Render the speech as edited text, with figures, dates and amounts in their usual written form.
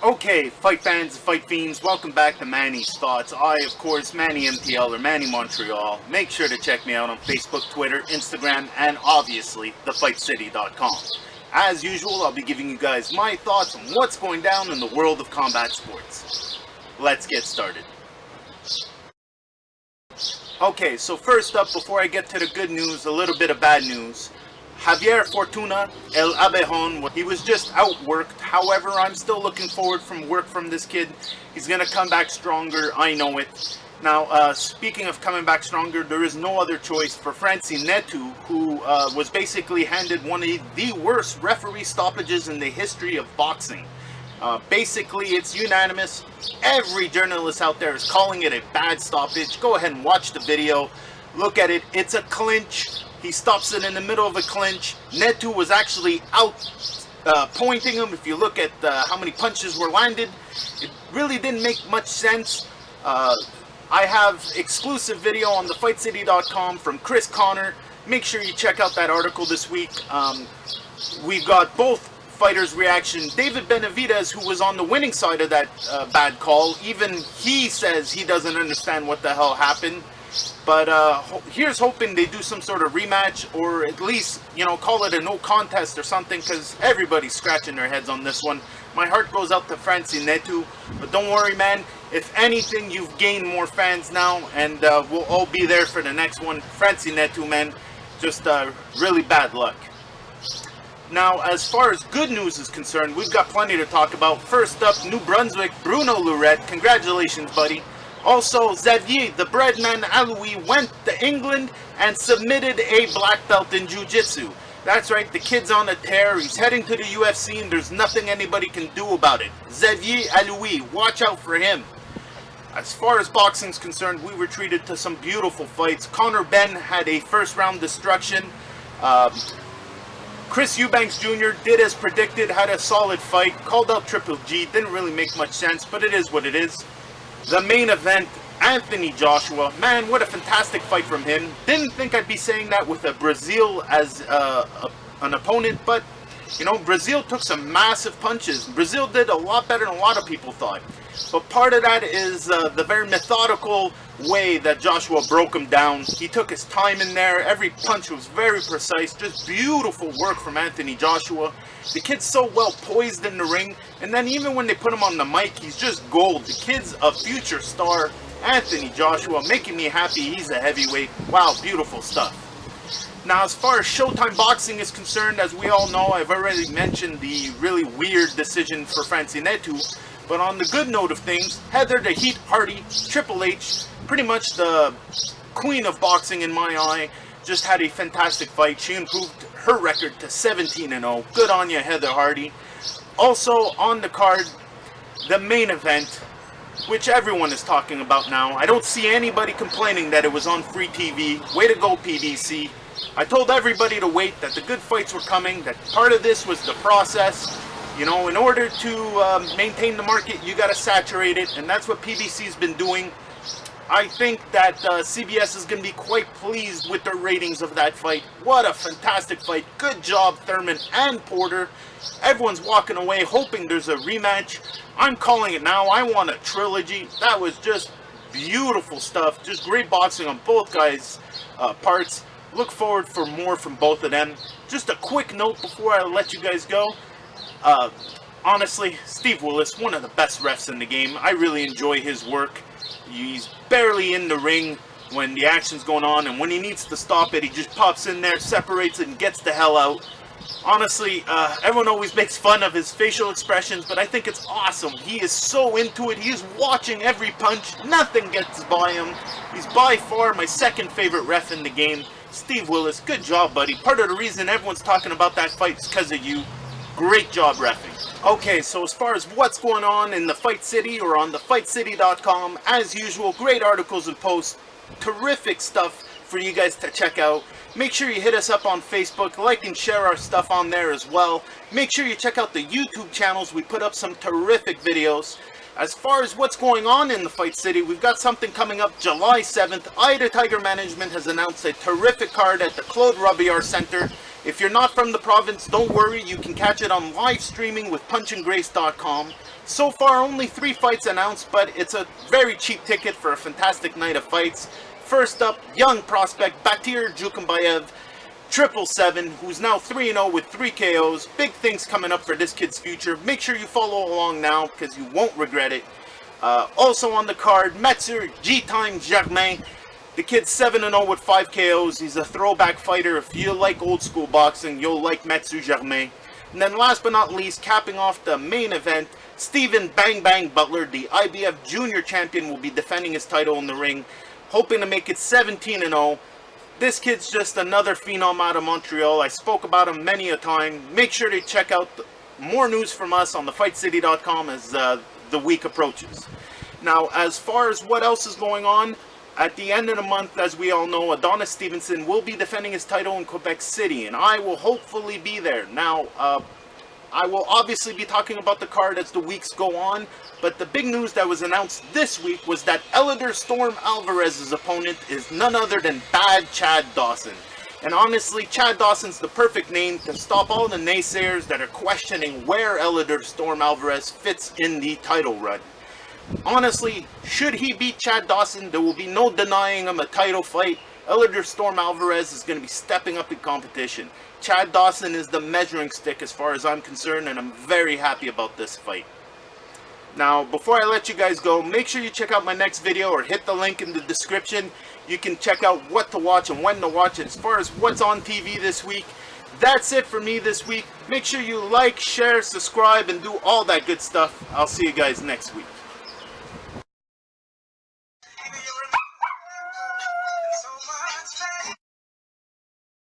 Okay, fight fans, fight fiends, welcome back to Manny's Thoughts. I, of course, Manny MTL or Manny Montreal. Make sure to check me out on Facebook, Twitter, Instagram, and obviously, thefightcity.com. As usual, I'll be giving you guys my thoughts on what's going down in the world of combat sports. Let's get started. Okay, so first up, before I get to the good news, a little bit of bad news. Javier Fortuna, El Abejon, he was just outworked. However, I'm still looking forward from work from this kid. He's going to come back stronger, I know it. Now, speaking of coming back stronger, there is no other choice for Francy Ntetu, who was basically handed one of the worst referee stoppages in the history of boxing. Basically, it's unanimous. Every journalist out there is calling it a bad stoppage. Go ahead and watch the video. Look at it. It's a clinch. He stops it in the middle of a clinch. Ntetu was actually out pointing him. If you look at how many punches were landed, it really didn't make much sense. I have exclusive video on thefightcity.com from Conor. Make sure you check out that article this week. We've got both fighters' reaction. David Benavidez, who was on the winning side of that bad call, even he says he doesn't understand what the hell happened. But here's hoping they do some sort of rematch, or at least, call it a no contest or something, because everybody's scratching their heads on this one. My heart goes out to Francy Ntetu, but don't worry, man. If anything, you've gained more fans now, and we'll all be there for the next one. Francy Ntetu, man, just really bad luck. Now, as far as good news is concerned, we've got plenty to talk about. First up, New Brunswick, Bruno Lurette. Congratulations, buddy. Also, Xavier, the breadman Alaoui, went to England and submitted a black belt in Jiu-Jitsu. That's right, the kid's on a tear. He's heading to the UFC, and there's nothing anybody can do about it. Xavier Alaoui, watch out for him. As far as boxing's concerned, we were treated to some beautiful fights. Benn had a first-round destruction. Chris Eubank Jr. did as predicted, had a solid fight, called out Triple G. Didn't really make much sense, but it is what it is. The main event, Anthony Joshua. Man, what a fantastic fight from him. Didn't think I'd be saying that with a Brazil as an opponent, but, Brazil took some massive punches. Brazil did a lot better than a lot of people thought. But part of that is the very methodical way that Joshua broke him down. He took his time in there. Every punch was very precise. Just beautiful work from Anthony Joshua. The kid's so well poised in the ring, and then even when they put him on the mic, he's just gold. The kid's a future star. Anthony Joshua, making me happy. He's a heavyweight. Wow, beautiful stuff. Now, as far as Showtime Boxing is concerned, as we all know, I've already mentioned the really weird decision for Francy Ntetu. But on the good note of things, Heather the Heat Hardy, Triple H, pretty much the queen of boxing in my eye, just had a fantastic fight. She improved her record to 17-0. Good on you, Heather Hardy. Also on the card, the main event, which everyone is talking about now. I don't see anybody complaining that it was on free TV. Way to go, PBC. I told everybody to wait, that the good fights were coming, that part of this was the process. In order to maintain the market, you got to saturate it, and that's what PBC's been doing. I think that CBS is going to be quite pleased with the ratings of that fight. What a fantastic fight. Good job, Thurman and Porter. Everyone's walking away hoping there's a rematch. I'm calling it now. I want a trilogy. That was just beautiful stuff. Just great boxing on both guys' parts. Look forward for more from both of them. Just a quick note before I let you guys go. Honestly, Steve Wilis, one of the best refs in the game. I really enjoy his work. He's barely in the ring when the action's going on, and when he needs to stop it, he just pops in there, separates it, and gets the hell out. Honestly, everyone always makes fun of his facial expressions, but I think it's awesome. He is so into it. He is watching every punch. Nothing gets by him. He's by far my second favorite ref in the game. Steve Wilis, good job, buddy. Part of the reason everyone's talking about that fight is because of you. Great job reffing. Okay, so as far as what's going on in the Fight City or on thefightcity.com, as usual, great articles and posts, terrific stuff for you guys to check out. Make sure you hit us up on Facebook, like and share our stuff on there as well. Make sure you check out the YouTube channels. We put up some terrific videos. As far as what's going on in the Fight City, we've got something coming up July 7th. Ida Tiger Management has announced a terrific card at the Claude-Robillard Center. If you're not from the province, don't worry, you can catch it on live streaming with punchandgrace.com. So far, only 3 fights announced, but it's a very cheap ticket for a fantastic night of fights. First up, young prospect Batyr Jukembaev, 777, who's now 3-0 with 3 KOs. Big things coming up for this kid's future. Make sure you follow along now, because you won't regret it. Also on the card, Mathieu Germain. The kid's 7-0 with 5 KOs. He's a throwback fighter. If you like old school boxing, you'll like Mathieu Germain. And then last but not least, capping off the main event, Stephen Bang Bang Butler, the IBF Junior Champion, will be defending his title in the ring, hoping to make it 17-0. This kid's just another phenom out of Montreal. I spoke about him many a time. Make sure to check out more news from us on thefightcity.com as the week approaches. Now, as far as what else is going on, at the end of the month, as we all know, Adonis Stevenson will be defending his title in Quebec City, and I will hopefully be there. Now, I will obviously be talking about the card as the weeks go on, but the big news that was announced this week was that Eleider Alvarez's opponent is none other than Bad Chad Dawson. And honestly, Chad Dawson's the perfect name to stop all the naysayers that are questioning where Eleider Alvarez fits in the title run. Honestly, should he beat Chad Dawson, there will be no denying him a title fight. Eleider Alvarez is going to be stepping up in competition. Chad Dawson is the measuring stick as far as I'm concerned, and I'm very happy about this fight. Now, before I let you guys go, make sure you check out my next video or hit the link in the description. You can check out what to watch and when to watch it as far as what's on TV this week. That's it for me this week. Make sure you like, share, subscribe, and do all that good stuff. I'll see you guys next week.